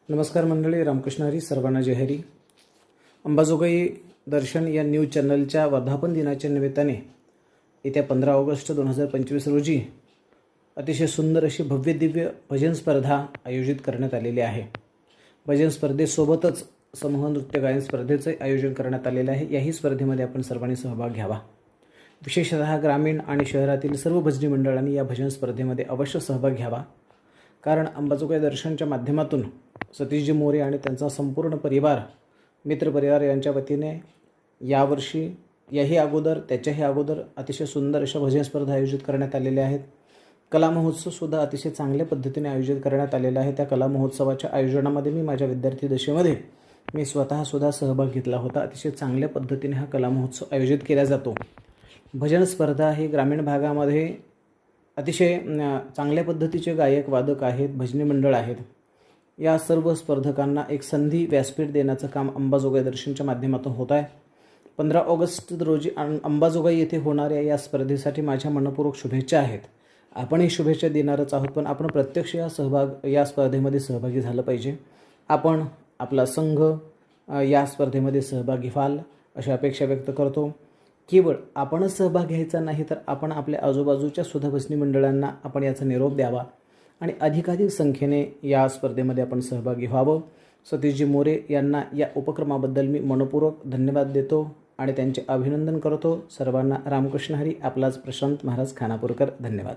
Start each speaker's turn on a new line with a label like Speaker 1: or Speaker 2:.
Speaker 1: नमस्कार मंडळी, रामकृष्ण हरी, सर्वांना जय हरी. अंबाजोगाई दर्शन या न्यूज चॅनलच्या वर्धापन दिनाच्या निमित्ताने येत्या 15 ऑगस्ट 2025 रोजी अतिशय सुंदर अशी भव्य दिव्य भजन स्पर्धा आयोजित करण्यात आलेली आहे. भजन स्पर्धेसोबतच समूह नृत्य गायन स्पर्धेचे आयोजन करण्यात आलेले आहे. याही स्पर्धेमध्ये आपण सर्वांनी सहभाग घ्यावा. विशेषतः ग्रामीण आणि शहरातील सर्व भजनी मंडळांनी या भजन स्पर्धेमध्ये अवश्य सहभाग घ्यावा. कारण अंबाजोगाई दर्शनच्या माध्यमातून सतीशजी मोरे आणि त्यांचा संपूर्ण परिवार, मित्रपरिवार यांच्या वतीने यावर्षी याही अगोदर त्याच्याही अगोदर अतिशय सुंदर अशा भजन स्पर्धा आयोजित करण्यात आलेल्या आहेत. कला महोत्सवसुद्धा अतिशय चांगल्या पद्धतीने आयोजित करण्यात आलेला आहे. त्या कला महोत्सवाच्या आयोजनामध्ये मी माझ्या विद्यार्थी दशेमध्ये मी स्वतःसुद्धा सहभाग घेतला होता. अतिशय चांगल्या पद्धतीने हा कला महोत्सव आयोजित केला जातो. भजन स्पर्धा ही ग्रामीण भागामध्ये अतिशय चांगल्या पद्धतीचे गायक वादक आहेत, भजनी मंडळ आहेत. या सर्व स्पर्धकांना एक संधी, व्यासपीठ देण्याचं काम अंबाजोगाई दर्शनच्या माध्यमातून होत आहे. 15 ऑगस्ट रोजी अंबाजोगाई येथे होणाऱ्या या स्पर्धेसाठी माझ्या मनपूर्वक शुभेच्छा आहेत. आपणही शुभेच्छा देणारच आहोत, पण आपण प्रत्यक्ष या स्पर्धेमध्ये सहभागी झालं पाहिजे. आपण आपला संघ या स्पर्धेमध्ये सहभागी व्हाल अशी अपेक्षा व्यक्त करतो. केवळ आपणच सहभाग घ्यायचा नाही, तर आपण आपल्या आजूबाजूच्या सुद्धा भजनी मंडळांना आपण याचा निरोप द्यावा आणि अधिकाधिक संख्येने या स्पर्धेमध्ये आपण सहभागी व्हावं. सतीशजी मोरे यांना या उपक्रमाबद्दल मी मनपूर्वक धन्यवाद देतो आणि त्यांचे अभिनंदन करतो. सर्वांना रामकृष्ण हरी. आपलाच प्रशांत महाराज खानापूरकर. धन्यवाद.